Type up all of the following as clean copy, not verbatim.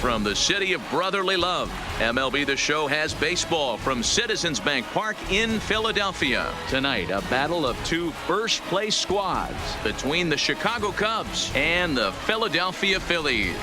from the city of brotherly love. MLB The Show has baseball from Citizens Bank Park in Philadelphia. Tonight, a battle of two first-place squads between the Chicago Cubs and the Philadelphia Phillies.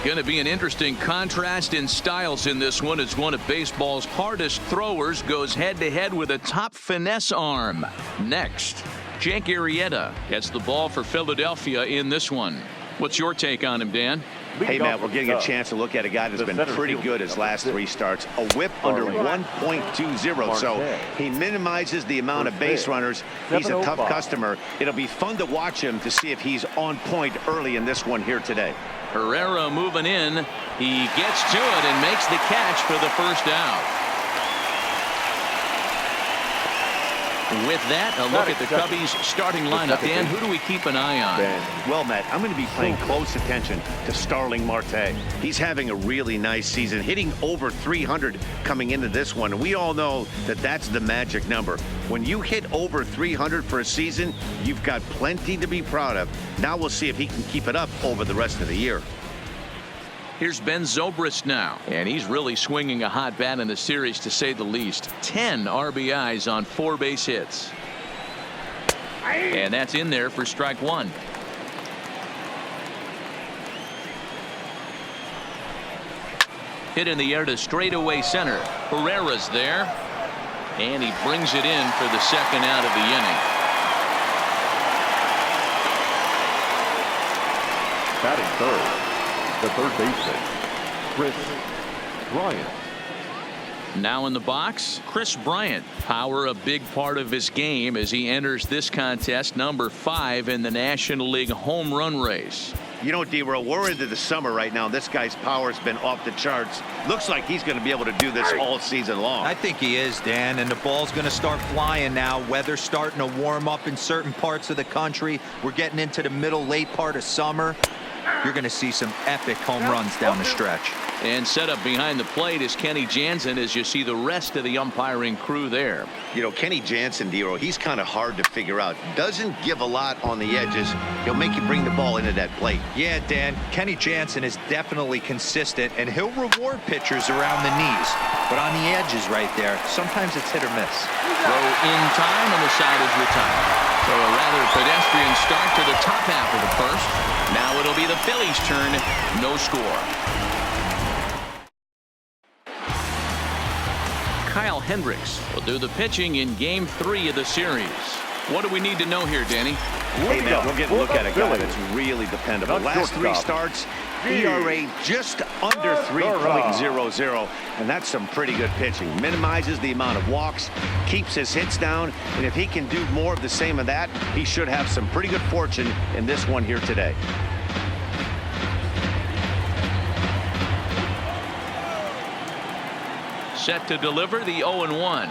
Going to be an interesting contrast in styles in this one as one of baseball's hardest throwers goes head-to-head with a top finesse arm. Next, Jake Arrieta gets the ball for Philadelphia in this one. What's your take on him, Dan? Hey, Matt, we're getting a chance to look at a guy that's been pretty good his last three starts. A whip under 1.20, so he minimizes the amount of base runners. He's a tough customer. It'll be fun to watch him to see if he's on point early in this one here today. Herrera moving in. He gets to it and makes the catch for the first out. With that, a look at the Cubbies starting lineup. Dan, who do we keep an eye on? Well, Matt, I'm going to be paying close attention to Starling Marte. He's having a really nice season, hitting over 300 coming into this one. And we all know that that's the magic number. When you hit over 300 for a season, you've got plenty to be proud of. Now we'll see if he can keep it up over the rest of the year. Here's Ben Zobrist now, and he's really swinging a hot bat in the series, to say the least. 10 RBIs on 4 base hits. And that's in there for strike one. Hit in the air to straightaway center. Herrera's there, and he brings it in for the second out of the inning. Batting third, the third baseman, Chris Bryant. Now in the box, Chris Bryant. Power a big part of his game as he enters this contest, number 5 in the National League home run race. You know, D-Roll, we're into the summer right now. This guy's power's been off the charts. Looks like he's going to be able to do this all season long. I think he is, Dan, and the ball's going to start flying now. Weather's starting to warm up in certain parts of the country. We're getting into the middle, late part of summer. You're going to see some epic home runs down the stretch. And set up behind the plate is Kenny Jansen as you see the rest of the umpiring crew there. You know, Kenny Jansen, D-Roll, he's kind of hard to figure out. Doesn't give a lot on the edges. He'll make you bring the ball into that plate. Yeah, Dan, Kenny Jansen is definitely consistent, and he'll reward pitchers around the knees. But on the edges right there, sometimes it's hit or miss. Throw in time, and the side is retired. So a rather pedestrian start to the top half of the first. Now it'll be the Phillies' turn. No score. Kyle Hendricks will do the pitching in Game 3 of the series. What do we need to know here, Danny? Hey, man, we'll get a look at a guy that's really dependable. Last 3 starts, ERA just under 3.00, and that's some pretty good pitching. Minimizes the amount of walks, keeps his hits down, and if he can do more of the same of that, he should have some pretty good fortune in this one here today. Set to deliver the 0-1.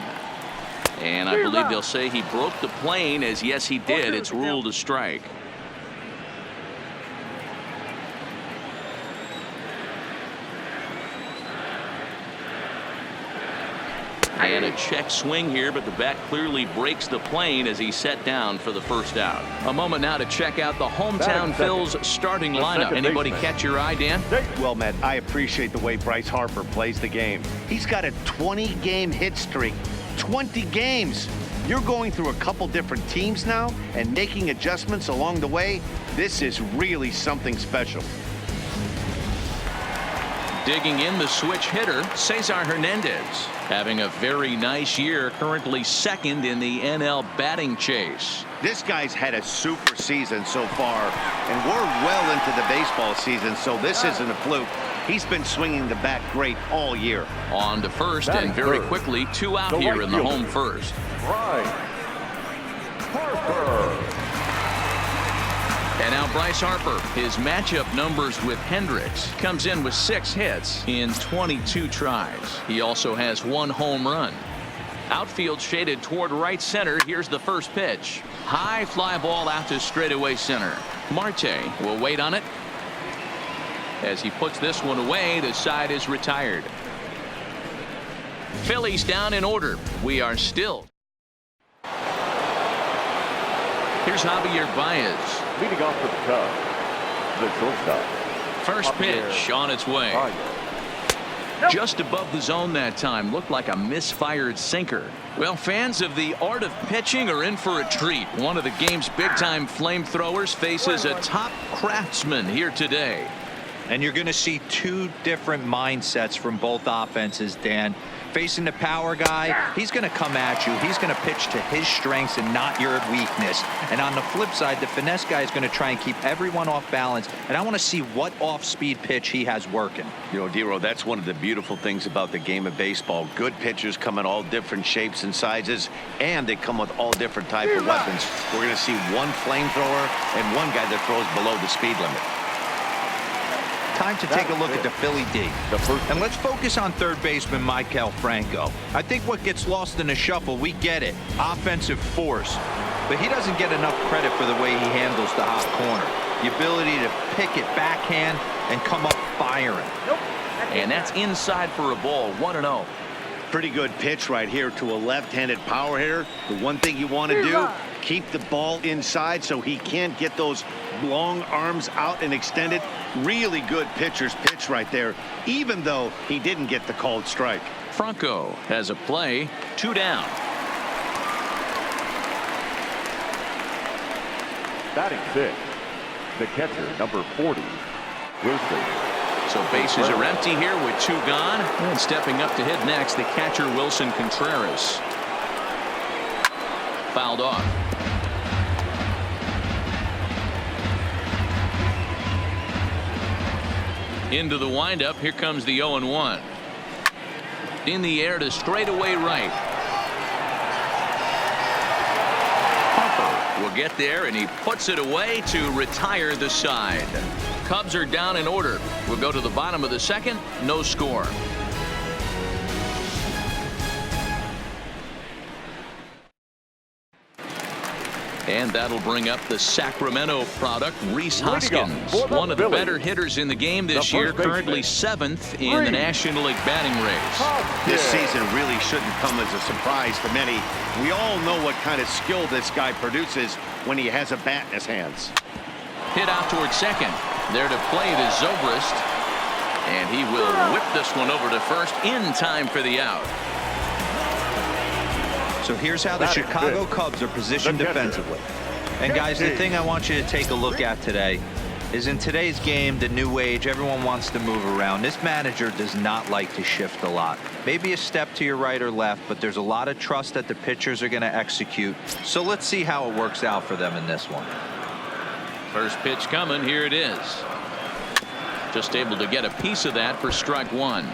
And I believe they'll say he broke the plane, as yes he did. It's ruled a strike. And a check swing here, but the bat clearly breaks the plane as he's set down for the first out. A moment now to check out the hometown Phils starting lineup. Anybody catch your eye, Dan? Well, Matt, I appreciate the way Bryce Harper plays the game. He's got a 20-game hit streak. 20 games. You're going through a couple different teams now and making adjustments along the way. This is really something special. Digging in the switch hitter, Cesar Hernandez. Having a very nice year, currently second in the NL batting chase. This guy's had a super season so far, and we're well into the baseball season, so this isn't a fluke. He's been swinging the bat great all year. On to first, and very quickly, 2 out here in the home first. Bryce Harper. And now Bryce Harper, his matchup numbers with Hendricks, comes in with 6 hits in 22 tries. He also has 1 home run. Outfield shaded toward right center. Here's the first pitch. High fly ball out to straightaway center. Marte will wait on it. As he puts this one away, the side is retired. Phillies down in order. We are still. Here's Javier Baez. Leading off for the Cubs, the shortstop, First pitch on its way. Just above the zone that time. Looked like a misfired sinker. Well, fans of the art of pitching are in for a treat. One of the game's big-time flamethrowers faces a top craftsman here today. And you're going to see two different mindsets from both offenses, Dan. Facing the power guy, he's going to come at you. He's going to pitch to his strengths and not your weakness. And on the flip side, the finesse guy is going to try and keep everyone off balance. And I want to see what off-speed pitch he has working. You know, Dero, that's one of the beautiful things about the game of baseball. Good pitchers come in all different shapes and sizes, and they come with all different type of weapons. We're going to see one flamethrower and one guy that throws below the speed limit. Time to take a look at the Philly D. And let's focus on third baseman Maikel Franco. I think what gets lost in the shuffle, we get it, offensive force. But he doesn't get enough credit for the way he handles the hot corner. The ability to pick it backhand and come up firing. And that's inside for a ball, 1-0. Pretty good pitch right here to a left-handed power hitter. The one thing you want to do, keep the ball inside so he can't get those long arms out and extended. Really good pitcher's pitch right there, even though he didn't get the called strike. Franco has a play, 2 down. Batting sixth, the catcher, number 40, Wilson. So bases are empty here with 2 gone. And stepping up to hit next, the catcher Wilson Contreras. Fouled off. Into the windup. Here comes the 0-1. In the air to straightaway right. Harper will get there, and he puts it away to retire the side. Cubs are down in order. We'll go to the bottom of the second. No score. And that'll bring up the Sacramento product, Rhys Hoskins, one of the better hitters in the game this year, currently 7th in the National League batting race. This season really shouldn't come as a surprise to many. We all know what kind of skill this guy produces when he has a bat in his hands. Hit out towards second. There to play it is Zobrist. And he will whip this one over to first in time for the out. So here's how the Chicago Cubs are positioned defensively. And guys, the thing I want you to take a look at today is in today's game, the new age, everyone wants to move around. This manager does not like to shift a lot. Maybe a step to your right or left, but there's a lot of trust that the pitchers are going to execute. So let's see how it works out for them in this one. First pitch coming. Here it is. Just able to get a piece of that for strike 1.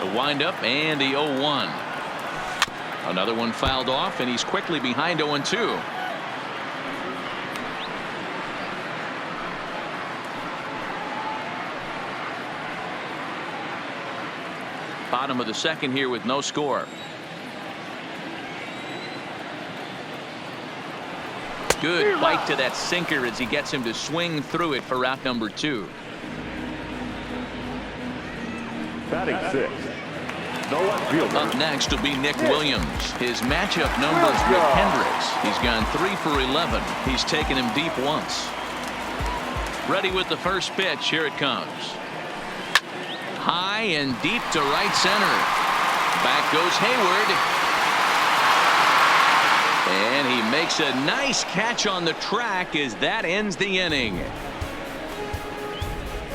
The windup and the 0-1. Another one fouled off, and he's quickly behind 0-2. Bottom of the second here with no score. Good bite to that sinker as he gets him to swing through it for out number 2. Batting sixth, Up next will be Nick Williams. His matchup numbers with Hendricks. He's gone 3 for 11. He's taken him deep once. Ready with the first pitch. Here it comes. High and deep to right center. Back goes Hayward. And he makes a nice catch on the track as that ends the inning.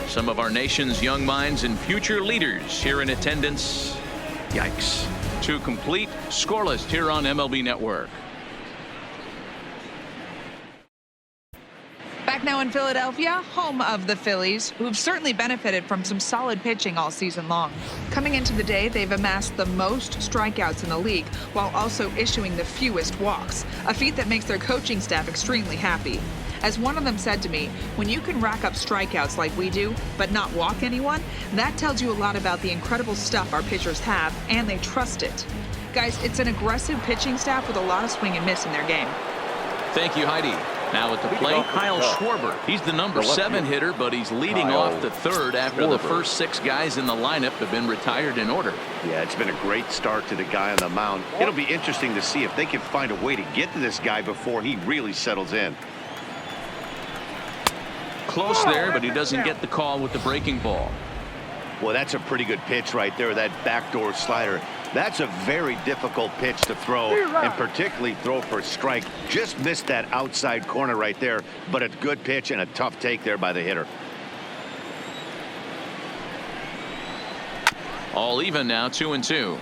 Some of our nation's young minds and future leaders here in attendance. Yikes. 2 complete, scoreless here on MLB Network. Back now in Philadelphia, home of the Phillies, who've certainly benefited from some solid pitching all season long. Coming into the day, they've amassed the most strikeouts in the league while also issuing the fewest walks, a feat that makes their coaching staff extremely happy. As one of them said to me, when you can rack up strikeouts like we do, but not walk anyone, that tells you a lot about the incredible stuff our pitchers have, and they trust it. Guys, it's an aggressive pitching staff with a lot of swing and miss in their game. Thank you, Heidi. Now at the plate, Kyle Schwarber. He's the number 7 hitter, but he's leading off the third after the first 6 guys in the lineup have been retired in order. Yeah, it's been a great start to the guy on the mound. It'll be interesting to see if they can find a way to get to this guy before he really settles in. Close there, but he doesn't get the call with the breaking ball. Well, that's a pretty good pitch right there, that backdoor slider. That's a very difficult pitch to throw, and particularly throw for a strike. Just missed that outside corner right there, but a good pitch and a tough take there by the hitter. All even now, 2-2.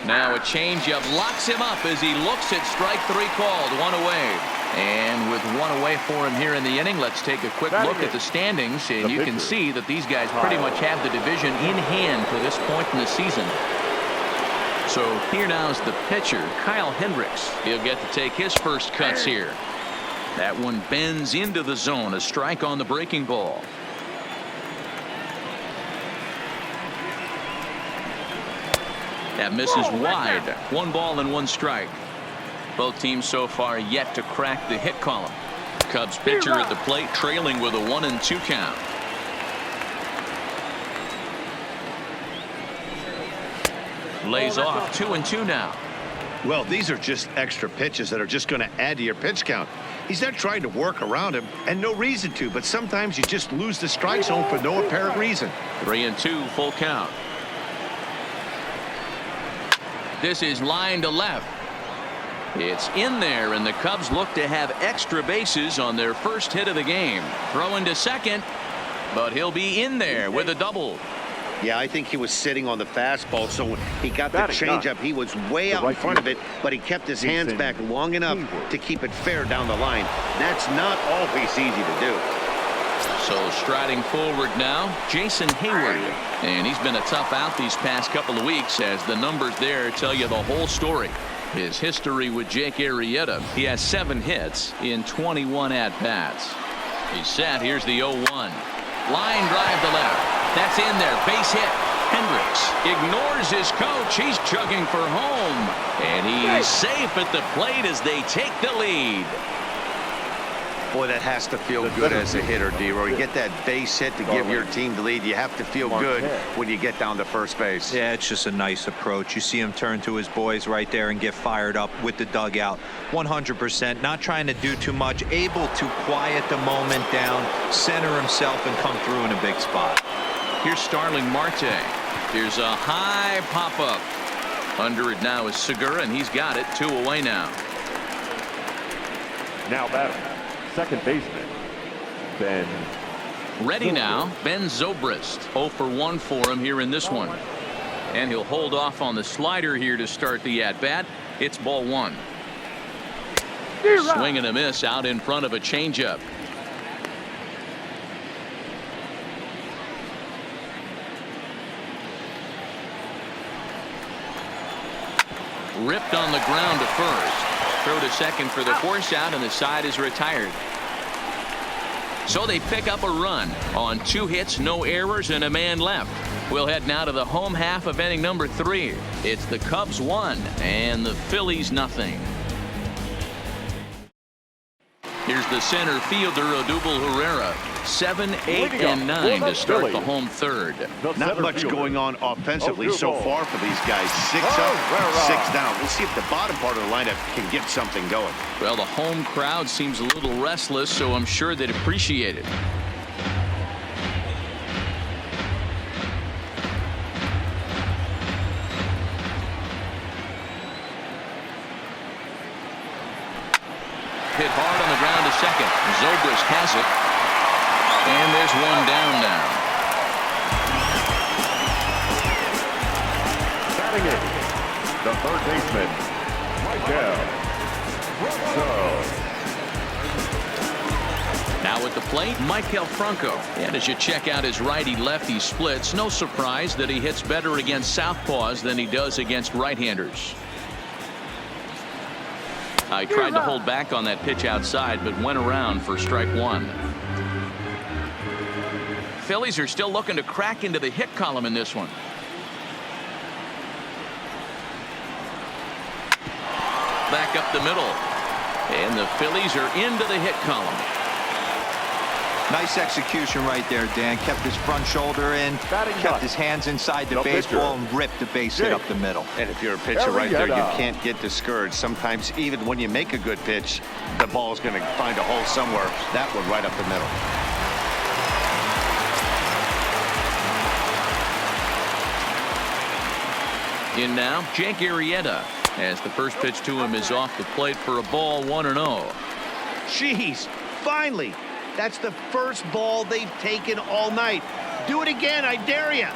Now a changeup locks him up as he looks at strike 3 called. 1 away. And with 1 away for him here in the inning, let's take a quick look at the standings. And you can see that these guys pretty much have the division in hand for this point in the season. So here now is the pitcher, Kyle Hendricks. He'll get to take his first cuts here. That one bends into the zone. A strike on the breaking ball. That misses wide. 1 ball and 1 strike. Both teams so far yet to crack the hit column. Cubs pitcher at the plate trailing with a 1-2 count. Lays off 2-2 now. Well, these are just extra pitches that are just going to add to your pitch count. He's not trying to work around him, and no reason to, but sometimes you just lose the strike zone for no apparent reason. 3-2 full count. This is line to left. It's in there, and the Cubs look to have extra bases on their first hit of the game. Throwing to second, but he'll be in there with a double. Yeah, I think he was sitting on the fastball, so when he got the changeup, he was way out in front of it, but he kept his hands back long enough to keep it fair down the line. That's not always easy to do. So striding forward now, Jason Hayward. And he's been a tough out these past couple of weeks, as the numbers there tell you the whole story. His history with Jake Arrieta. He has 7 hits in 21 at-bats. He's set. Here's the 0-1. Line drive to left. That's in there. Base hit. Hendricks ignores his coach. He's chugging for home. And he's safe at the plate as they take the lead. Boy, that has to feel good as a hitter, D-Roy. You get that base hit to give your team the lead. You have to feel good when you get down to first base. Yeah, it's just a nice approach. You see him turn to his boys right there and get fired up with the dugout. 100%, not trying to do too much, able to quiet the moment down, center himself, and come through in a big spot. Here's Starling Marte. Here's a high pop-up. Under it now is Segura, and he's got it. 2 away now. Now batting, second baseman, Ben. Ready now, Ben Zobrist. 0 for 1 for him here in this one. And he'll hold off on the slider here to start the at-bat. It's ball 1. Swing and a miss out in front of a changeup. Ripped on the ground to first. Throw to second for the force out, and the side is retired. So they pick up a run on 2 hits, no errors, and a man left. We'll head now to the home half of inning number 3. It's the Cubs 1 and the Phillies nothing. Here's the center fielder, Odubel Herrera. 7, 8, and 9 to start the home third. Not much going on offensively so far for these guys. 6 up, 6 down. We'll see if the bottom part of the lineup can get something going. Well, the home crowd seems a little restless, so I'm sure they'd appreciate it. Hit hard on the ground to second. Zobrist has it. And there's one down now. Batting in, the third baseman, Michael. Now at the plate, Michael Franco. And as you check out his righty-lefty splits, no surprise that he hits better against southpaws than he does against right-handers. I tried to hold back on that pitch outside, but went around for strike 1. Phillies are still looking to crack into the hit column in this one. Back up the middle. And the Phillies are into the hit column. Nice execution right there, Dan. Kept his front shoulder in, kept his hands inside the baseball, and ripped the base hit up the middle. And if you're a pitcher right there, you can't get discouraged. Sometimes even when you make a good pitch, the ball's going to find a hole somewhere. That one right up the middle. In now, Jake Arrieta, as the first pitch to him is off the plate for a ball, 1-0. Jeez, finally. That's the first ball they've taken all night. Do it again, I dare you.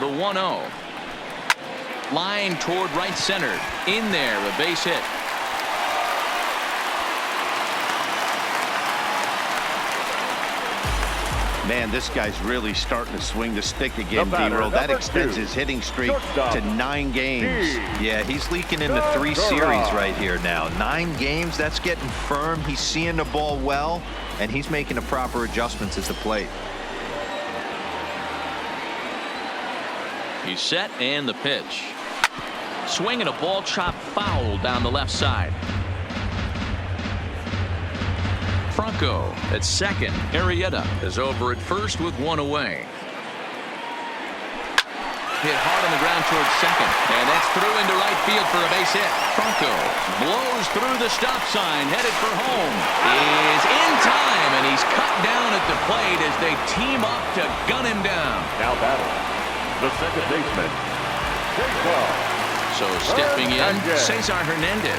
The 1-0. Line toward right center. In there, a base hit. Man, this guy's really starting to swing the stick again, D-Roll. That extends his hitting streak to 9 games. Yeah, he's leaking into 3 series right here now. 9 games, that's getting firm. He's seeing the ball well, and he's making the proper adjustments at the plate. He's set, and the pitch. Swinging a ball chopped foul down the left side. Franco at second. Arrieta is over at first with 1 away. Hit hard on the ground towards second, and that's through into right field for a base hit. Franco blows through the stop sign, headed for home. Is in time, and he's cut down at the plate as they team up to gun him down. Now batting, the second baseman, Cesar. So stepping in, Cesar Hernandez,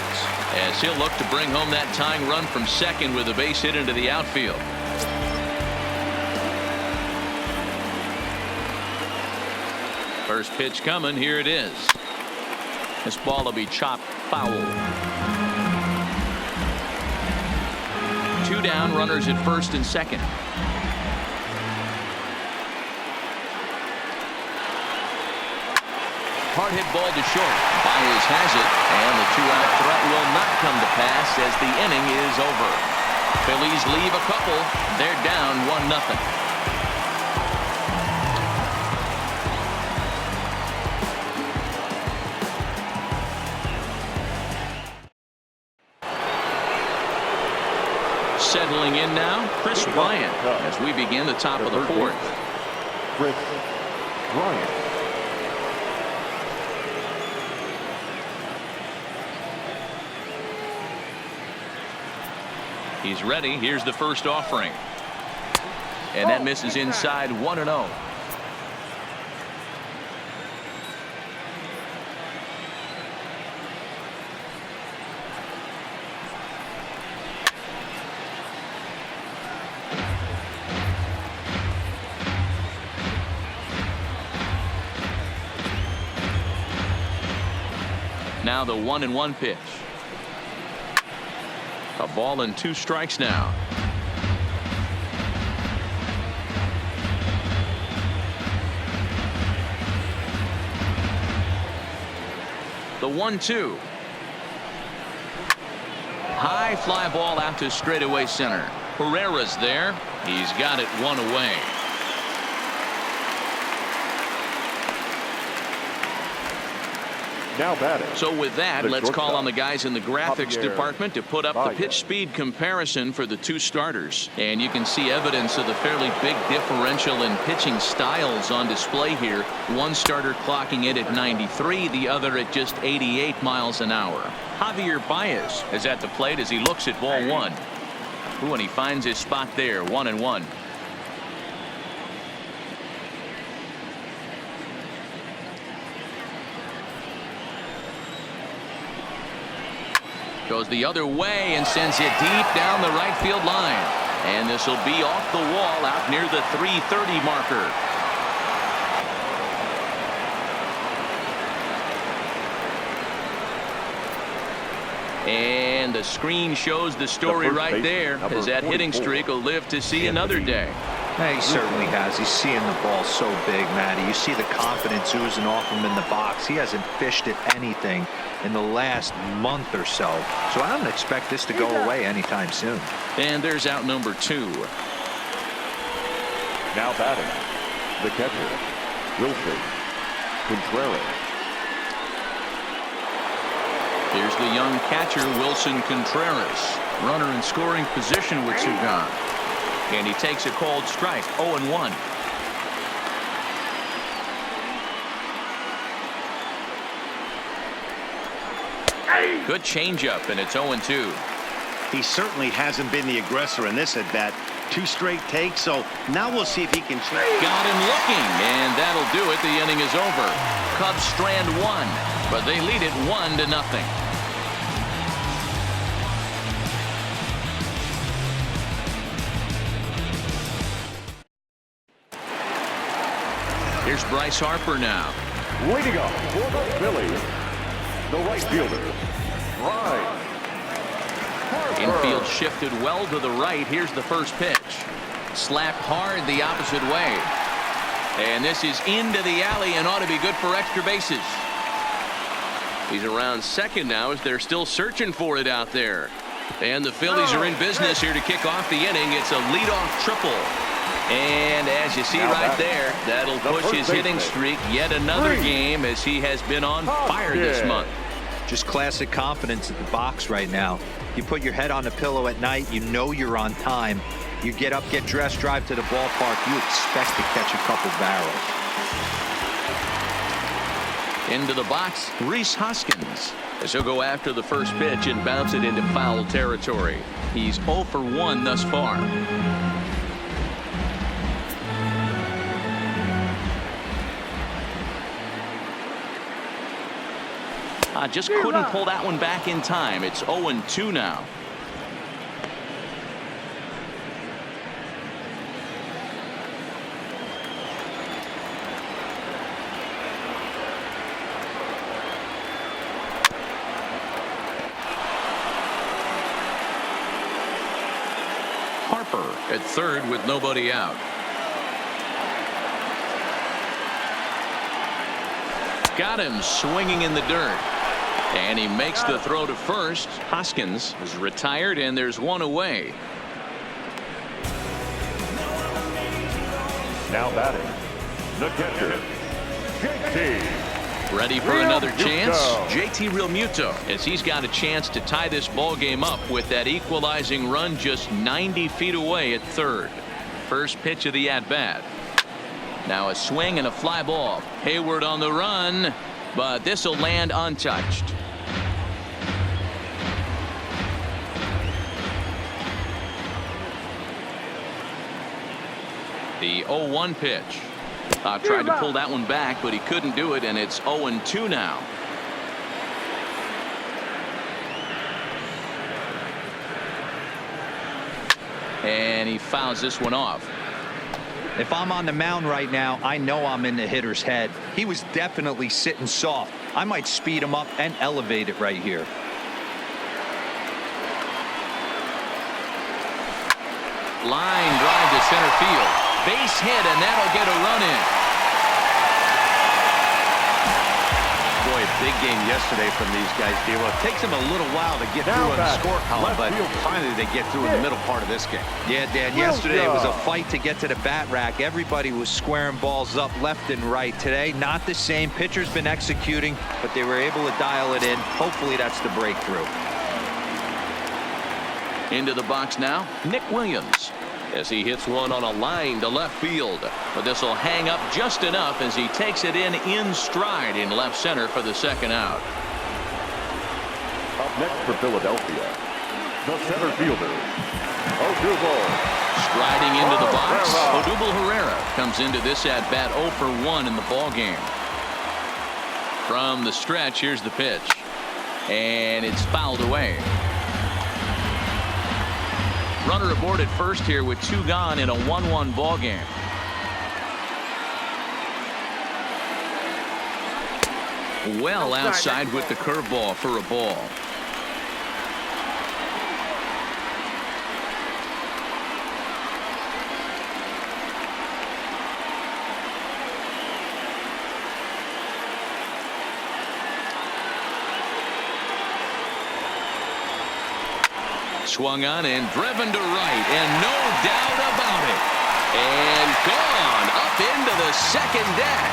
as he'll look to bring home that tying run from second with a base hit into the outfield. First pitch coming. Here it is. This ball will be chopped foul. 2 down, runners at first and second. Hard hit ball to short. Baez has it, and the 2-out threat will not come to pass as the inning is over. Phillies leave a couple. They're down 1-0. Settling in now, Chris Bryant, as we begin the top of the 4th. Chris Bryant. He's ready. Here's the first offering. And that misses inside. 1-0. Now the 1-1 pitch. A ball and 2 strikes now. The 1-2. High fly ball out to straightaway center. Herrera's there. He's got it 1 away. Now batting. So with that, let's call on the guys in the graphics department to put up the pitch speed comparison for the 2 starters. And you can see evidence of the fairly big differential in pitching styles on display here. One starter clocking in at 93, the other at just 88 miles an hour. Javier Baez is at the plate as he looks at ball 1. Ooh, and he finds his spot there, 1-1. Goes the other way and sends it deep down the right field line. And this will be off the wall out near the 330 marker. And the screen shows the story right there, as that hitting streak will live to see another day. Yeah, he certainly has. He's seeing the ball so big, Matty. You see the confidence oozing off him in the box. He hasn't fished at anything in the last month or so. So I don't expect this to go away anytime soon. And there's out number 2. Now batting, the catcher, Wilson Contreras. Here's the young catcher, Wilson Contreras. Runner in scoring position with two gone. And he takes a called strike, 0-1. Good changeup, and it's 0-2. He certainly hasn't been the aggressor in this at bat. 2 straight takes, so now we'll see if he can change. Got him looking, and that'll do it. The inning is over. Cubs strand 1, but they lead it 1-0. Here's Bryce Harper now. Leading up for the Phillies, the right fielder, Bryce Harper. Infield shifted well to the right. Here's the first pitch. Slapped hard the opposite way. And this is into the alley and ought to be good for extra bases. He's around second now as they're still searching for it out there. And the Phillies are in business here to kick off the inning. It's a leadoff triple. And as you see right there, that'll push his hitting streak yet another game as he has been on fire this month. Just classic confidence at the box right now. You put your head on the pillow at night, you know you're on time. You get up, get dressed, drive to the ballpark, you expect to catch a couple barrels. Into the box, Rhys Hoskins, as he'll go after the first pitch and bounce it into foul territory. He's 0 for 1 thus far. Just couldn't pull that one back in time. It's 0-2 now. Harper at third with nobody out. Got him swinging in the dirt. And he makes the throw to first. Hoskins is retired, and there's one away. Now batting, the catcher, JT. Ready for another chance? JT Realmuto, as he's got a chance to tie this ball game up with that equalizing run just 90 feet away at third. First pitch of the at-bat. Now a swing and a fly ball. Hayward on the run, but this will land untouched. The 0-1 pitch. Tried to pull that one back, but he couldn't do it, and it's 0-2 now. And he fouls this one off. If I'm on the mound right now, I know I'm in the hitter's head. He was definitely sitting soft. I might speed him up and elevate it right here. Line drive to center field. Base hit, and that'll get a run in. Boy, big game yesterday from these guys, D-Lo. It takes them a little while to get through on the score column, but finally they get through in the middle part of this game. Yeah, Dan, yesterday it was a fight to get to the bat rack. Everybody was squaring balls up left and right. Today, not the same. Pitcher's been executing, but they were able to dial it in. Hopefully that's the breakthrough. Into the box now, Nick Williams, as he hits one on a line to left field. But this will hang up just enough as he takes it in stride in left center for the second out. Up next for Philadelphia, the center fielder, Odubel. Striding into the box, Odubel Herrera comes into this at bat 0 for 1 in the ball game. From the stretch, here's the pitch, and it's fouled away. Runner aboard at first here with 2 gone in a 1-1 ball game. Well outside with the curveball for a ball. Swung on and driven to right, and no doubt about it. And gone up into the second deck.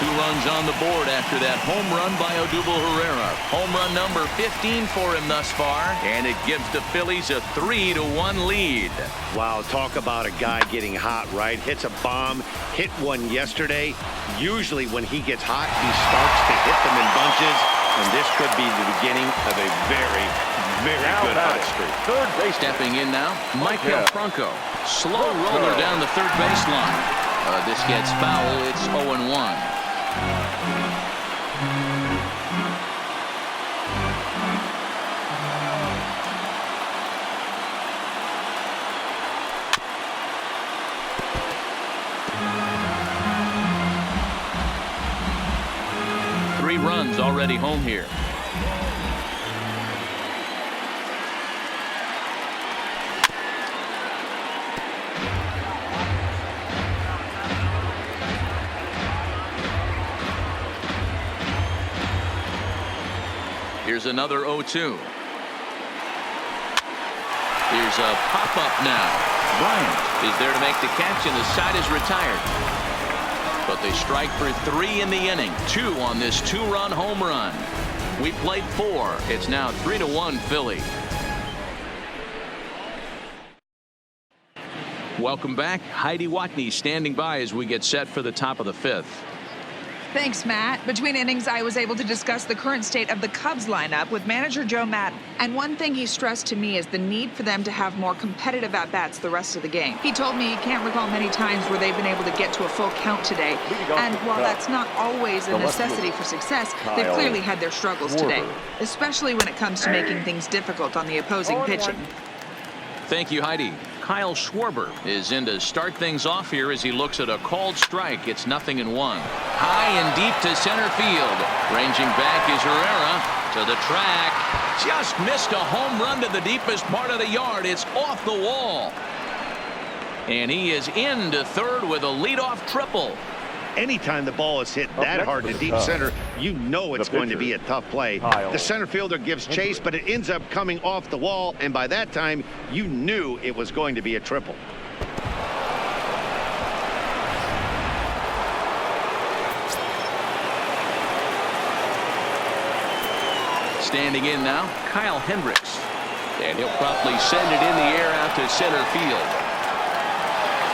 Two runs on the board after that home run by Odubel Herrera. Home run number 15 for him thus far, and it gives the Phillies a 3-1 lead. Wow, talk about a guy getting hot, right? Hits a bomb, hit one yesterday. Usually when he gets hot, he starts to hit them in bunches, and this could be the beginning of a very, very good hot streak. Third base. Stepping in now, Michael Franco. Slow roller down the third baseline. This gets foul. It's 0-1. Three runs already home here. Here's another 0-2. Here's a pop-up now. Bryant is there to make the catch, and the side is retired. But they strike for 3 in the inning. 2 on this 2-run home run. We played 4. It's now 3-1 Philly. Welcome back. Heidi Watney standing by as we get set for the top of the 5th. Thanks, Matt. Between innings, I was able to discuss the current state of the Cubs lineup with manager Joe Maddon. And one thing he stressed to me is the need for them to have more competitive at-bats the rest of the game. He told me he can't recall many times where they've been able to get to a full count today. And while that's not always a necessity for success, they've clearly had their struggles today, especially when it comes to making things difficult on the opposing pitching. Thank you, Heidi. Kyle Schwarber is in to start things off here as he looks at a called strike. It's 0-1. High and deep to center field. Ranging back is Herrera to the track. Just missed a home run to the deepest part of the yard. It's off the wall. And he is into third with a leadoff triple. Anytime the ball is hit that hard to deep center, you know it's going to be a tough play. The center fielder gives chase, but it ends up coming off the wall, and by that time, you knew it was going to be a triple. Standing in now, Kyle Hendricks. And he'll promptly send it in the air out to center field.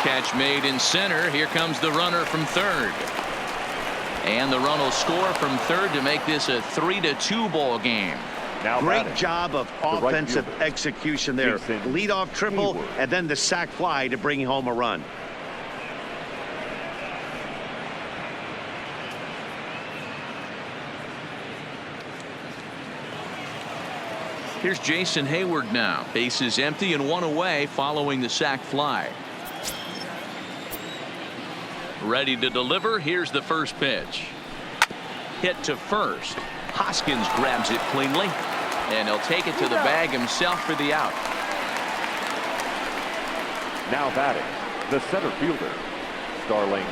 Catch made in center. Here comes the runner from third. And the run will score from third to make this a 3-2 ball game. Now great job of offensive execution there. Leadoff triple and then the sac fly to bring home a run. Here's Jason Hayward now. Bases empty and 1 away following the sac fly. Ready to deliver. Here's the first pitch. Hit to first. Hoskins grabs it cleanly, and he'll take it to the bag himself for the out. Now batting, the center fielder, Starling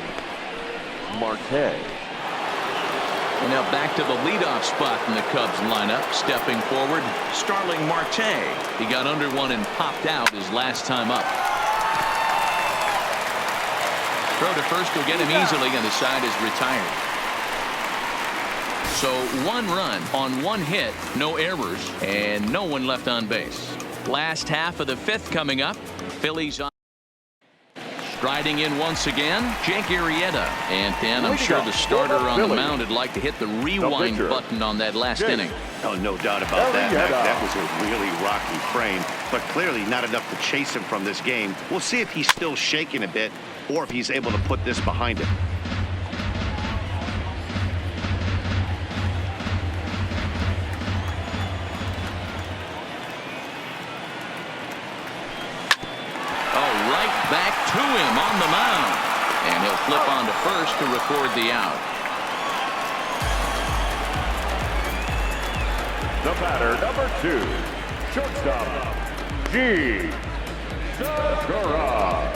Marte. And now back to the leadoff spot in the Cubs lineup. Stepping forward, Starling Marte. He got under one and popped out his last time up. Throw to first will get him easily, and the side is retired. So 1 run on 1 hit, no errors, and no one left on base. Last half of the 5th coming up. Phillies on. Striding in once again, Jake Arrieta. And Dan, I'm sure the starter on the mound would like to hit the rewind button on that last inning. Oh, no doubt about that, Mac. That was a really rocky frame, but clearly not enough to chase him from this game. We'll see if he's still shaking a bit or if he's able to put this behind him. Oh, right back to him on the mound. And he'll flip on to first to record the out. The batter, number 2, shortstop, G. Segura.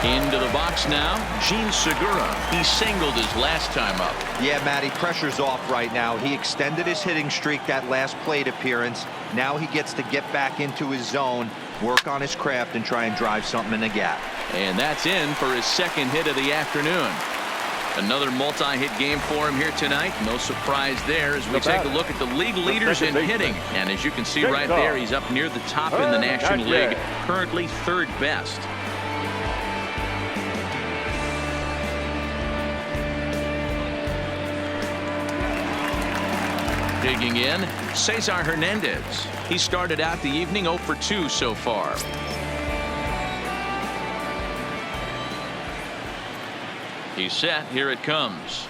Into the box now, Gene Segura. He singled his last time up. Yeah, Matty, pressure's off right now. He extended his hitting streak that last plate appearance. Now he gets to get back into his zone, work on his craft, and try and drive something in the gap. And that's in for his second hit of the afternoon. Another multi-hit game for him here tonight. No surprise there as we take a look at the league leaders in hitting. And as you can see right there, he's up near the top in the National League, currently third best. Digging in, Cesar Hernandez. He started out the evening 0 for 2 so far. He's set. Here it comes.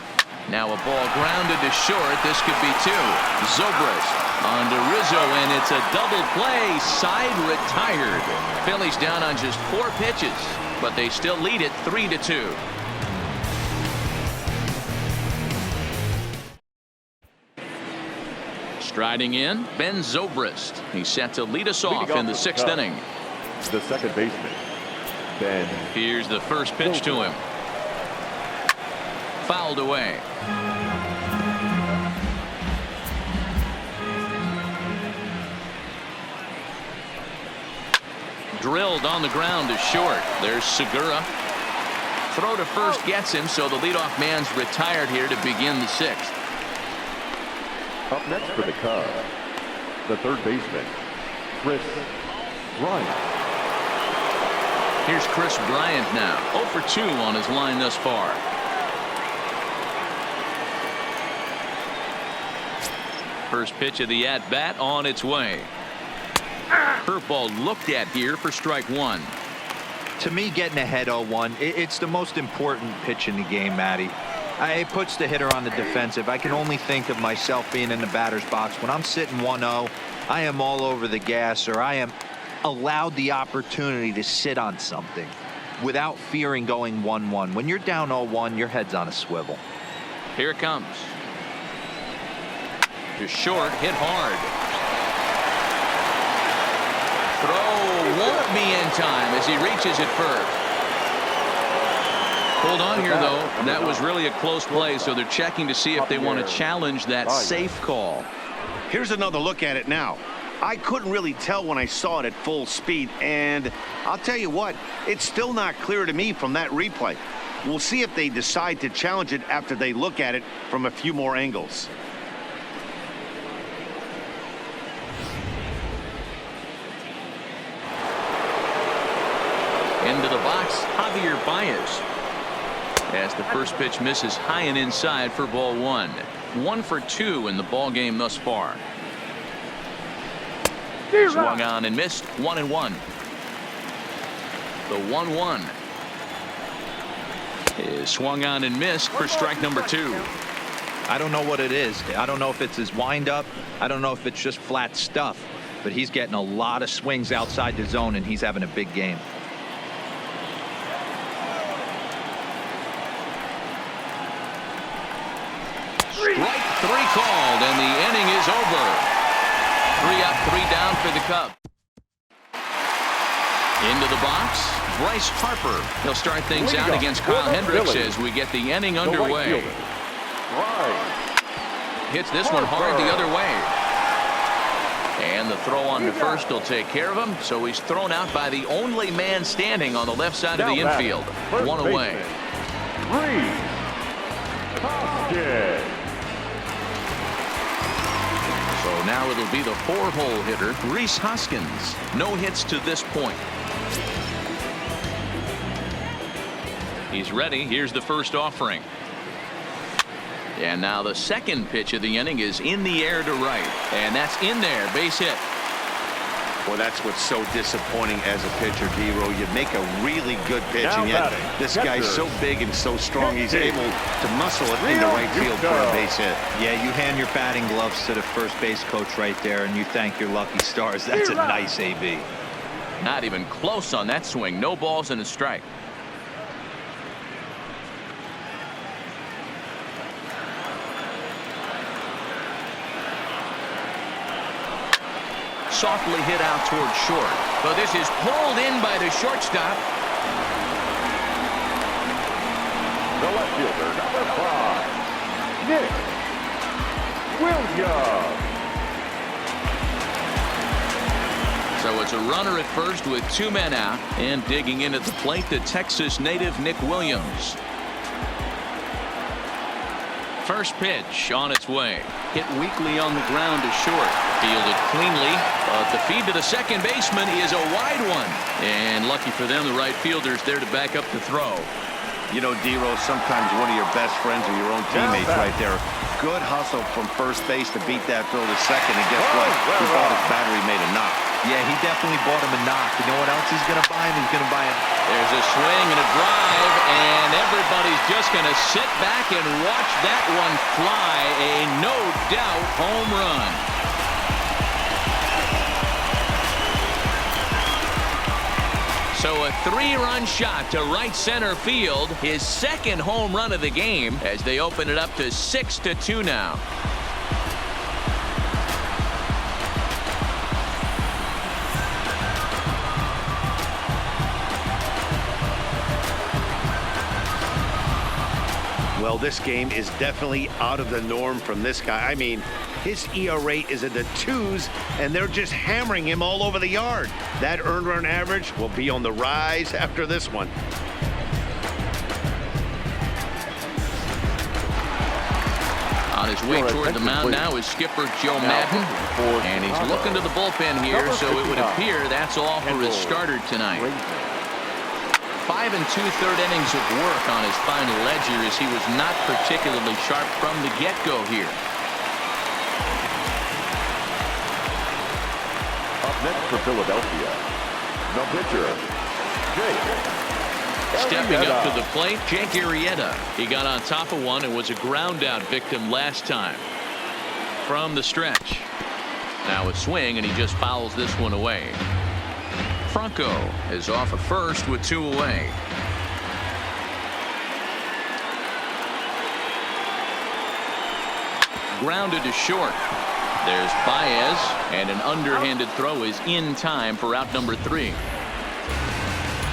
Now a ball grounded to short. This could be 2. Zobrist on to Rizzo, and it's a double play. Side retired. Phillies down on just 4 pitches, but they still lead it 3-2. Striding in, Ben Zobrist. He's set to lead us off in the 6th inning. The second baseman, Ben. Here's the first pitch to him. Fouled away. Drilled on the ground to short. There's Segura. Throw to first gets him, so the leadoff man's retired here to begin the 6th. Up next for the Cubs, the third baseman, Chris Bryant. Here's Chris Bryant now. 0 for 2 on his line thus far. First pitch of the at-bat on its way. Curveball looked at here for strike 1. To me, getting ahead 0-1, it's the most important pitch in the game, Matty. It puts the hitter on the defensive. I can only think of myself being in the batter's box. When I'm sitting 1-0, I am all over the gas, or I am allowed the opportunity to sit on something without fearing going 1-1. When you're down 0-1, your head's on a swivel. Here it comes. To short, hit hard. Throw won't be in time as he reaches it first. Hold on here, though. That was really a close play, so they're checking to see if they want to challenge that safe call. Here's another look at it now. I couldn't really tell when I saw it at full speed, and I'll tell you what, it's still not clear to me from that replay. We'll see if they decide to challenge it after they look at it from a few more angles. Into the box, Javier Baez. As the first pitch misses high and inside for ball 1. 1 for 2 in the ball game thus far. Swung on and missed. 1-1. The 1-1 is swung on and missed for strike number 2. I don't know what it is. I don't know if it's his windup. I don't know if it's just flat stuff. But he's getting a lot of swings outside the zone, and he's having a big game. Strike 3 called, and the inning is over. 3 up, 3 down for the Cubs. Into the box, Bryce Harper. He'll start things out against Kyle Hendricks as we get the inning underway. Hits this one hard the other way. And the throw on to first will take care of him, so he's thrown out by the only man standing on the left side of the infield. 1 away. So now it'll be the 4-hole hitter, Rhys Hoskins. No hits to this point. He's ready. Here's the first offering. And now the second pitch of the inning is in the air to right. And that's in there. Base hit. Well, that's what's so disappointing as a pitcher, D-Row. You make a really good pitch, and yet this guy's so big and so strong, he's able to muscle it into right field for a base hit. Yeah, you hand your batting gloves to the first base coach right there, and you thank your lucky stars. That's a nice AB. Not even close on that swing. No balls and a strike. Softly hit out toward short. But this is pulled in by the shortstop. left fielder, number 5, Nick Williams. So it's a runner at first with 2 men out, and digging in at the plate, the Texas native Nick Williams. First pitch on its way. Hit weakly on the ground to short. Fielded cleanly, but the feed to the second baseman is a wide one. And lucky for them, the right fielder's there to back up the throw. You know, D-Rose, sometimes one of your best friends or your own teammates right there. Good hustle from first base to beat that throw to second, and guess what? He thought his battery made a knock. Yeah, he definitely bought him a knock. You know what else he's going to buy him? He's going to buy him. There's a swing and a drive, and everybody's just going to sit back and watch that one fly. A no-doubt home run. So a 3-run shot to right center field, his second home run of the game, as they open it up to 6-2 now. Well, this game is definitely out of the norm from this guy. I mean, his ERA is in the 2s, and they're just hammering him all over the yard. That earned run average will be on the rise after this one. On his way toward the mound now is skipper Joe Madden, and he's looking to the bullpen here, so it would appear that's all for his starter tonight. 5 2/3 innings of work on his final ledger, as he was not particularly sharp from the get-go here. Up next for Philadelphia, the pitcher, Jake Stepping up to the plate, Jake Arrieta. He got on top of one and was a ground-out victim last time. From the stretch. Now a swing, and he just fouls this one away. Franco is off at first with 2 away. Grounded to short. There's Baez, and an underhanded throw is in time for out number 3.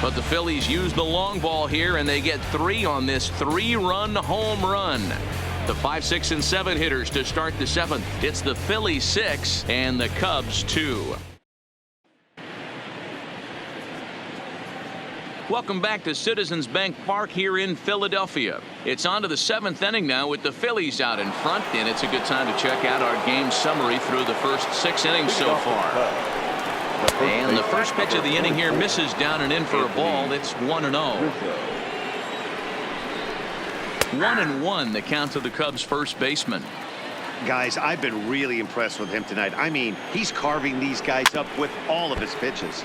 But the Phillies use the long ball here, and they get 3 on this 3-run home run. The 5, 6, and 7 hitters to start the 7th. It's the Phillies 6 and the Cubs 2. Welcome back to Citizens Bank Park here in Philadelphia. It's on to the 7th inning now with the Phillies out in front, and it's a good time to check out our game summary through the first 6 innings so far. And the first pitch of the inning here misses down and in for a ball. It's 1-0. 1-1 the count to the Cubs first baseman. Guys, I've been really impressed with him tonight. I mean, he's carving these guys up with all of his pitches.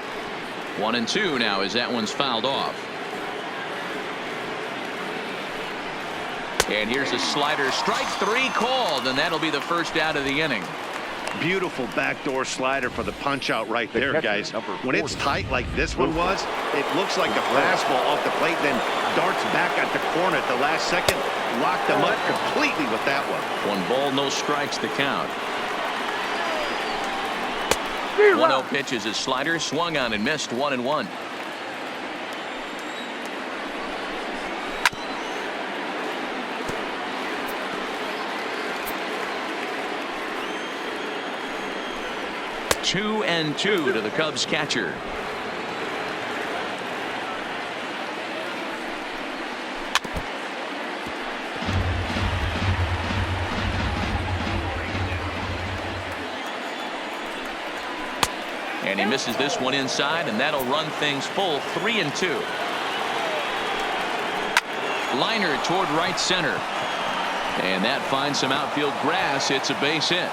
1-2 now as that one's fouled off. And here's a slider, strike 3 called, and that'll be the first out of the inning. Beautiful backdoor slider for the punch out right there, guys. When it's tight like this one was, it looks like a fastball off the plate, then darts back at the corner at the last second. Locked them up completely with that one. 1 ball, no strikes to count. 1-0 pitch is his slider, swung on and missed. 1-1. Two and 2 to the Cubs catcher. And he misses this one inside, and that'll run things full 3-2. Liner toward right center. And that finds some outfield grass. It's a base hit.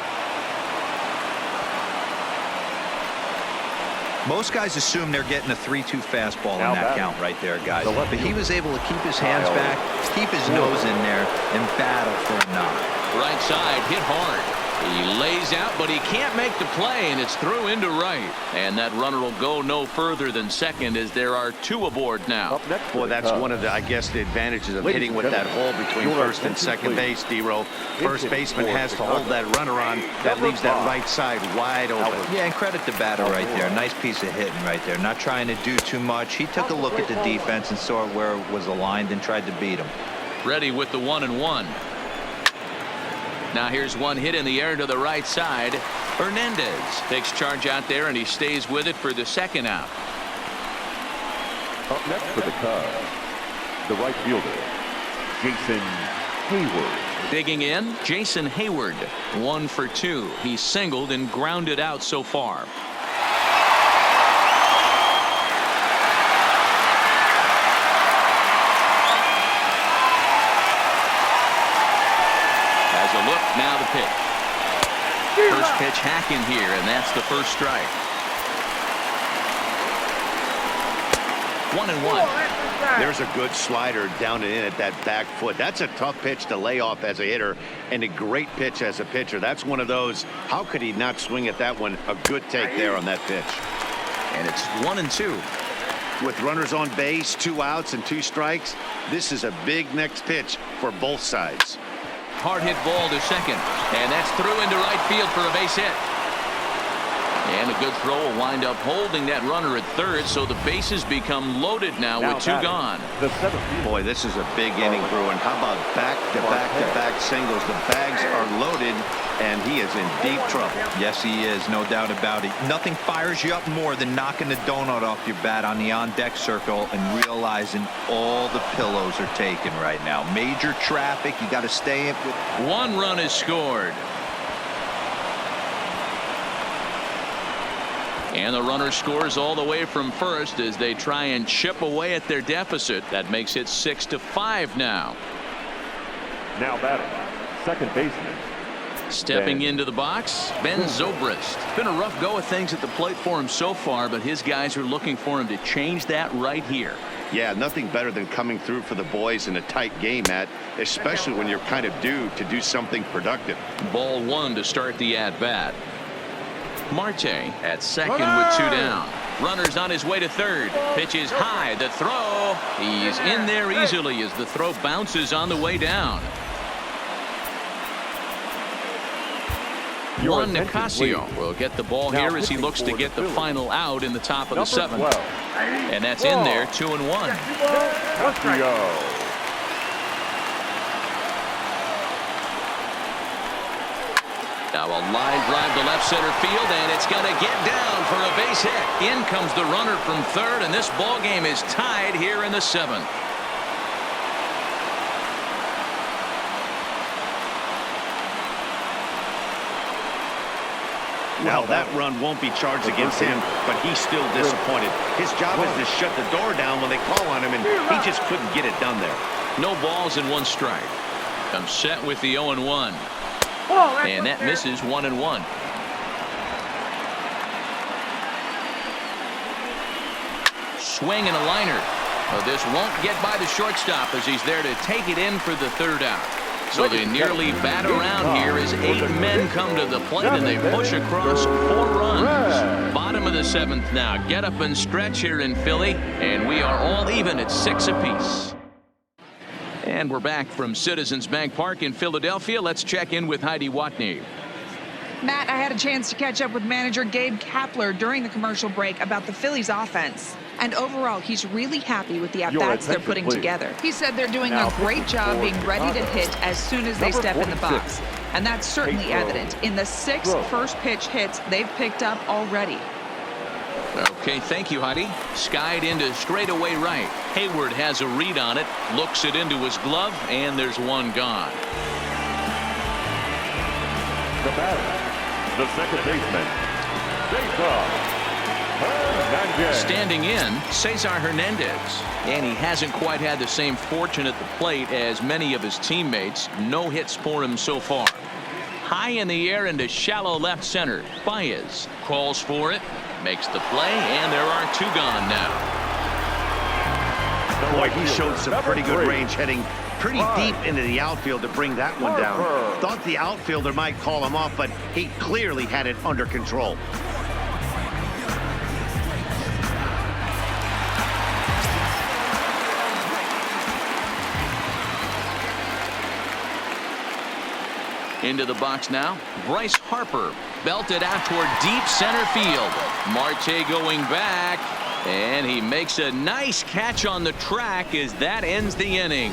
Most guys assume they're getting a 3-2 fastball in that count right there, guys. But he was able to keep his hands back, keep his nose in there, and battle for a knock. Right side, hit hard. He lays out, but he can't make the play, and it's through into right. And that runner will go no further than second, as there are 2 aboard now. Boy, that's one of the, I guess, the advantages of hitting with that hole between first and second base, D-Row. First baseman has to hold that runner on. That leaves that right side wide open. Yeah, and credit the batter right there. Nice piece of hitting right there. Not trying to do too much. He took a look at the defense and saw where it was aligned and tried to beat him. Ready with the 1-1. Now here's one hit in the air to the right side. Hernandez takes charge out there, and he stays with it for the second out. Up next for the Cubs, the right fielder, Jason Hayward. Digging in, Jason Hayward, 1 for 2. He's singled and grounded out so far. Has a look, now the pitch. First pitch hacking here, and that's the first strike. 1-1. There's a good slider down and in at that back foot. That's a tough pitch to lay off as a hitter, and a great pitch as a pitcher. That's one of those, how could he not swing at that one? A good take there on that pitch. And it's 1-2. With runners on base, 2 outs and 2 strikes, this is a big next pitch for both sides. Hard hit ball to second, and that's through into right field for a base hit. And a good throw will wind up holding that runner at third, so the bases become loaded now with 2 gone. The 7th. Boy, this is a big inning, Bruin. How about back-to-back-to-back singles? The bags are loaded, and he is in deep trouble. Yes, he is, no doubt about it. Nothing fires you up more than knocking the donut off your bat on the on-deck circle and realizing all the pillows are taken right now. Major traffic, you got to stay in. 1 run is scored. And the runner scores all the way from first as they try and chip away at their deficit. That makes it 6-5 now. Now batting, second baseman. Stepping into the box, Ben Zobrist. It's been a rough go of things at the plate for him so far, but his guys are looking for him to change that right here. Yeah, nothing better than coming through for the boys in a tight game, Matt, especially when you're kind of due to do something productive. Ball 1 to start the at-bat. Marte at second with 2 down. Runner's on his way to third. Pitch is high. The throw. He's in there easily as the throw bounces on the way down. Juan Nicasio will get the ball here as he looks to get the final out in the top of the 7th. And that's in there, 2-1. Now a line drive to left center field, and it's going to get down for a base hit. In comes the runner from third, and this ball game is tied here in the 7th. Now that run won't be charged against him, but he's still disappointed. His job is to shut the door down when they call on him, and he just couldn't get it done there. No balls and 1 strike. Comes set with the 0-1. And that misses 1-1. Swing and a liner. Well, this won't get by the shortstop as he's there to take it in for the 3rd out. So they nearly bat around here as 8 men come to the plate and they push across 4 runs. Bottom of the 7th now. Get up and stretch here in Philly, and we are all even at 6 apiece. And we're back from Citizens Bank Park in Philadelphia. Let's check in with Heidi Watney. Matt, I had a chance to catch up with manager Gabe Kapler during the commercial break about the Phillies offense. And overall, he's really happy with the at-bats they're putting together. He said they're doing a great job being ready to hit as soon as they step in the box. And that's certainly evident in the 6 first pitch hits they've picked up already. Okay, thank you, Heidi. Skied into straightaway right. Hayward has a read on it, looks it into his glove, and there's 1 gone. The batter, the second baseman, Cesar Hernandez. Standing in, Cesar Hernandez. And he hasn't quite had the same fortune at the plate as many of his teammates. No hits for him so far. High in the air into shallow left center. Baez calls for it. Makes the play, and there are 2 gone now. Boy, he showed some pretty good range heading pretty deep into the outfield to bring that one down. Thought the outfielder might call him off, but he clearly had it under control. Into the box now. Bryce Harper belted out toward deep center field. Marte going back, and he makes a nice catch on the track as that ends the inning.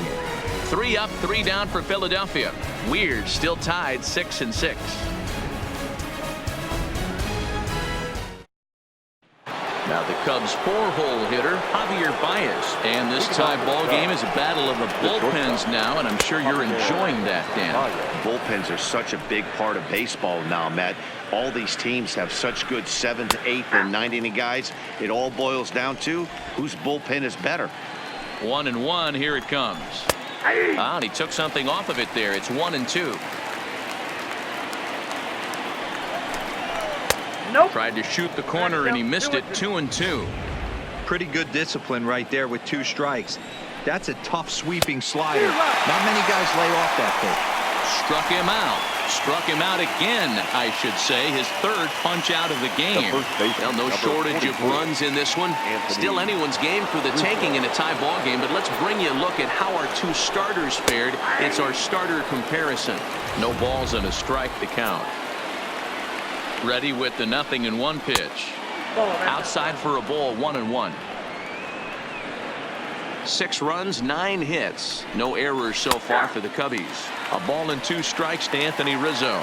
3 up, 3 down for Philadelphia. Weird still tied 6-6. Now the Cubs 4-hole hitter, Javier Baez. And this tie ball game is a battle of the bullpens now, and I'm sure you're enjoying that, Dan. Bullpens are such a big part of baseball now, Matt. All these teams have such good 7th, 8th, and 9th inning guys. It all boils down to whose bullpen is better. 1-1, here it comes. Ah, and he took something off of it there. It's 1-2. Nope. Tried to shoot the corner and he missed it. 2-2. Pretty good discipline right there with 2 strikes. That's a tough sweeping slider. Not many guys lay off that pitch. Struck him out. Struck him out again, I should say. His 3rd punch out of the game. Well, no shortage of runs in this one. Still anyone's game for the taking in a tie ball game, but let's bring you a look at how our 2 starters fared. It's our starter comparison. No balls and a strike to count. Ready with the 0-1 pitch. Outside for a ball, 1-1. 6 runs, 9 hits. No errors so far for the Cubbies. A ball and 2 strikes to Anthony Rizzo.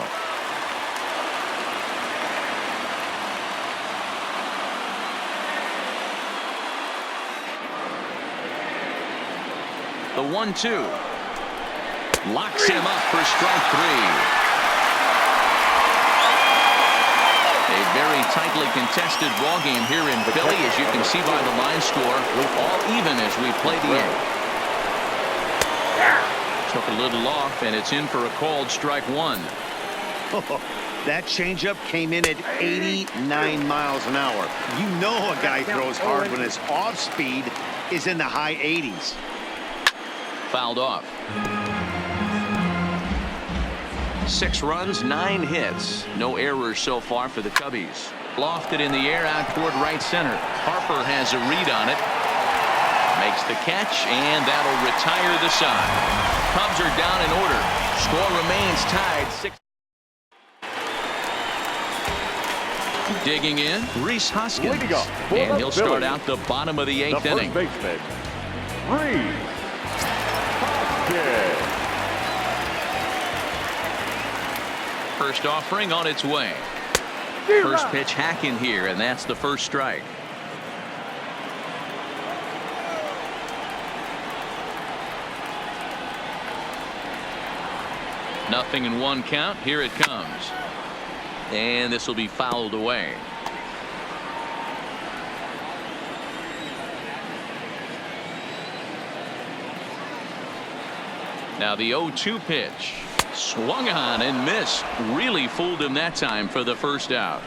The 1-2. Locks him up for strike 3. A very tightly contested ball game here in Philly, as you can see by the line score. All even as we play the 8th. Took a little off, and it's in for a called strike 1. That changeup came in at 89 miles an hour. You know a guy throws hard when his off speed is in the high 80s. Fouled off. 6 runs, 9 hits. No errors so far for the Cubbies. Lofted in the air out toward right center. Harper has a read on it. Makes the catch, and that'll retire the side. Cubs are down in order. Score remains tied 6. Digging in, Rhys Hoskins. And he'll start out the bottom of the 8th inning. First baseman, Rhys Hoskins. First offering on its way. First pitch hacking here, and that's the first strike. Nothing in 1 count. Here it comes. And this will be fouled away. Now the 0-2 pitch. Swung on and missed. Really fooled him that time for the first out.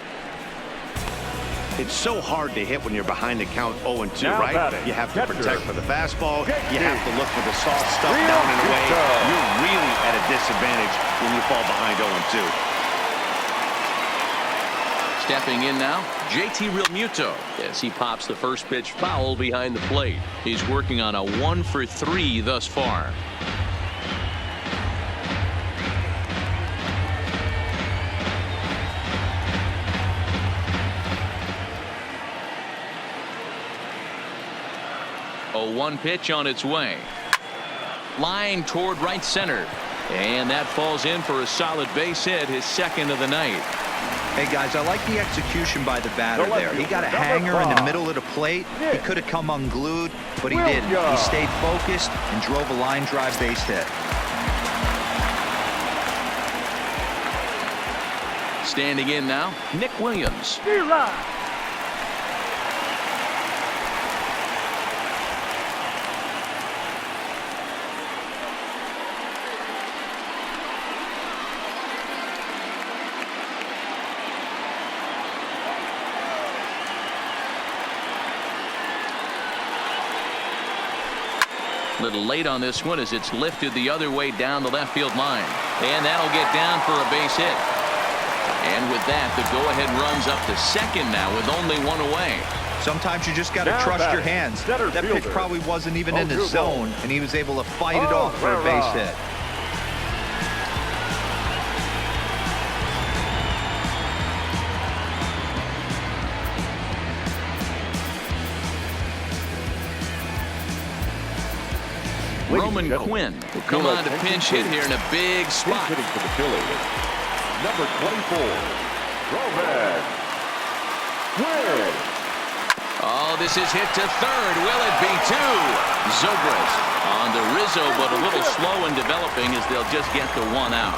It's so hard to hit when you're behind the count 0-2, Now right? batting, You have to catcher. protect for the fastball. You Catcher. have to look for the soft stuff Real down and away. good. You're really at a disadvantage when you fall behind 0-2. Stepping in now, JT Realmuto as he pops the first pitch foul behind the plate. He's working on a 1-for-3 thus far. A 1 pitch on its way. Line toward right center. And that falls in for a solid base hit, his 2nd of the night. Hey guys, I like the execution by the batter there. He got a hanger in the middle of the plate. He could have come unglued, but he didn't. He stayed focused and drove a line drive base hit. Standing in now, Nick Williams. Little late on this one as it's lifted the other way down the left field line. And that'll get down for a base hit. And with that, the go-ahead runs up to 2nd now with only 1 away. Sometimes you just got to trust your hands. That pitch probably wasn't even in the zone, and he was able to fight it off for a base hit. Roman Quinn will come on to pinch hit here in a big spot. Hitting for the Phillies, number 24, Roman Quinn. Oh, this is hit to third. Will it be two? Zobrist on to Rizzo, but a little slow in developing as they'll just get the one out.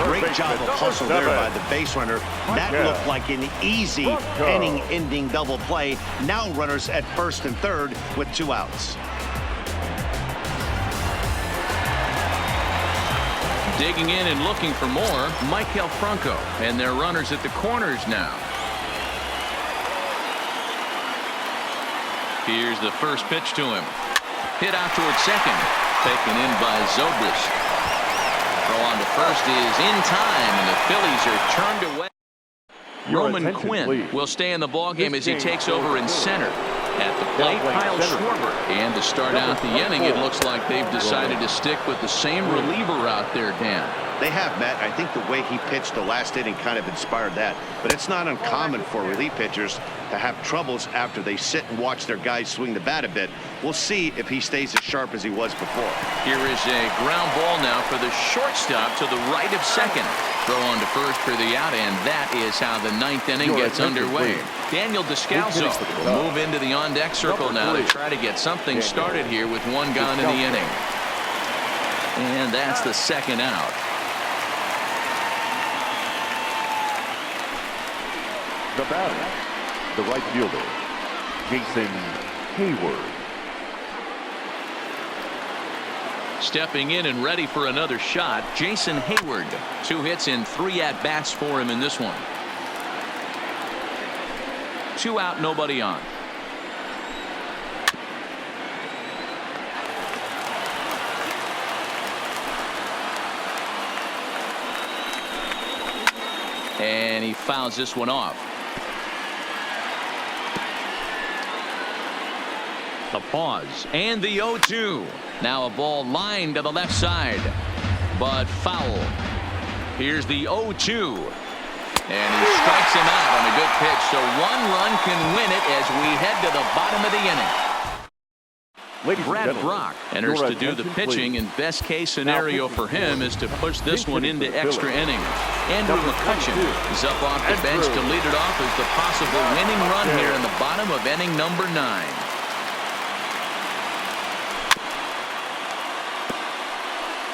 Great job of hustle there by the base runner. That looked like an easy inning-ending double play. Now runners at first and third with 2 outs. Digging in and looking for more, Michael Franco, and their runners at the corners now. Here's the first pitch to him. Hit out towards second. Taken in by Zobrist. Throw on to first is in time, and the Phillies are turned away. Roman Quinn will stay in the ballgame as he takes over in center. At the plate, Kyle Schwarber. And to start out the inning, it looks like they've decided to stick with the same reliever out there, Dan. They have, Matt. I think the way he pitched the last inning kind of inspired that. But it's not uncommon for relief pitchers to have troubles after they sit and watch their guys swing the bat a bit. We'll see if he stays as sharp as he was before. Here is a ground ball now for the shortstop to the right of second. Throw on to first for the out, and that is how the 9th inning gets underway. Daniel Descalso will move into the on-deck circle now to try to get something started here with one gone in the inning. And that's the second out. The batter, the right fielder, Jason Hayward. Stepping in and ready for another shot, Jason Hayward. 2 hits and 3 at-bats for him in this one. 2 out, nobody on. And he fouls this one off. The pause and the 0-2. Now a ball lined to the left side, but foul. Here's the 0-2. And he strikes him out on a good pitch, so 1 run can win it as we head to the bottom of the inning. Brad Brock enters to do the pitching, and best case scenario for him is to push this one into extra innings. Andrew McCutchen is up off the bench to lead it off as the possible winning run here in the bottom of inning number 9.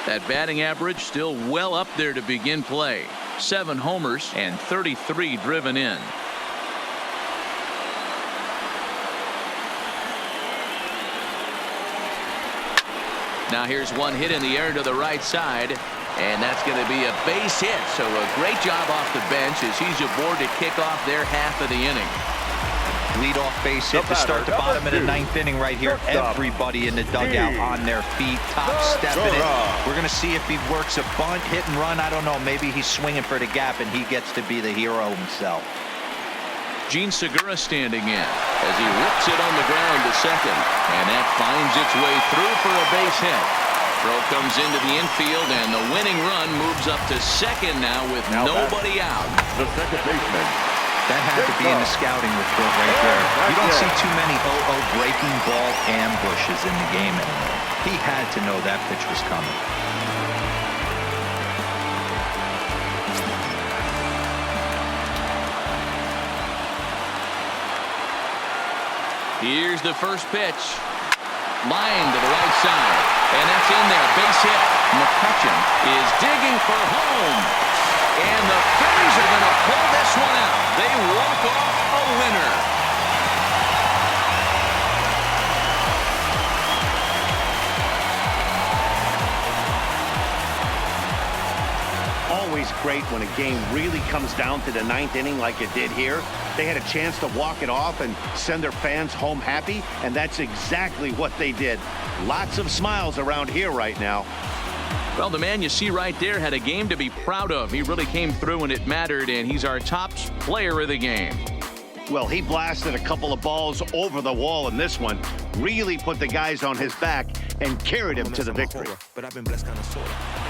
That batting average still well up there to begin play. 7 homers and 33 driven in. Now here's one hit in the air to the right side, and that's going to be a base hit. So a great job off the bench as he's aboard to kick off their half of the inning. Leadoff base hit to start the bottom of the 9th inning right here. Everybody in the dugout on their feet, top stepping it. We're going to see if he works a bunt, hit and run. I don't know. Maybe he's swinging for the gap and he gets to be the hero himself. Gene Segura standing in as he rips it on the ground to second, and that finds its way through for a base hit. Throw comes into the infield, and the winning run moves up to second now with nobody out. The second baseman. That had to be in the scouting report right there. You don't see too many breaking ball ambushes in the game anymore. He had to know that pitch was coming. Here's the first pitch. Line to the right side. And that's in there. Base hit. McCutchen is digging for home. And the Phillies are going to pull this one out. They walk off a winner. Always great when a game really comes down to the 9th inning like it did here. They had a chance to walk it off and send their fans home happy, and that's exactly what they did. Lots of smiles around here right now. Well, the man you see right there had a game to be proud of. He really came through when it mattered, and he's our top player of the game. Well, he blasted a couple of balls over the wall in this one, really put the guys on his back and carried him to the victory. But I've been blessed kind of sort of.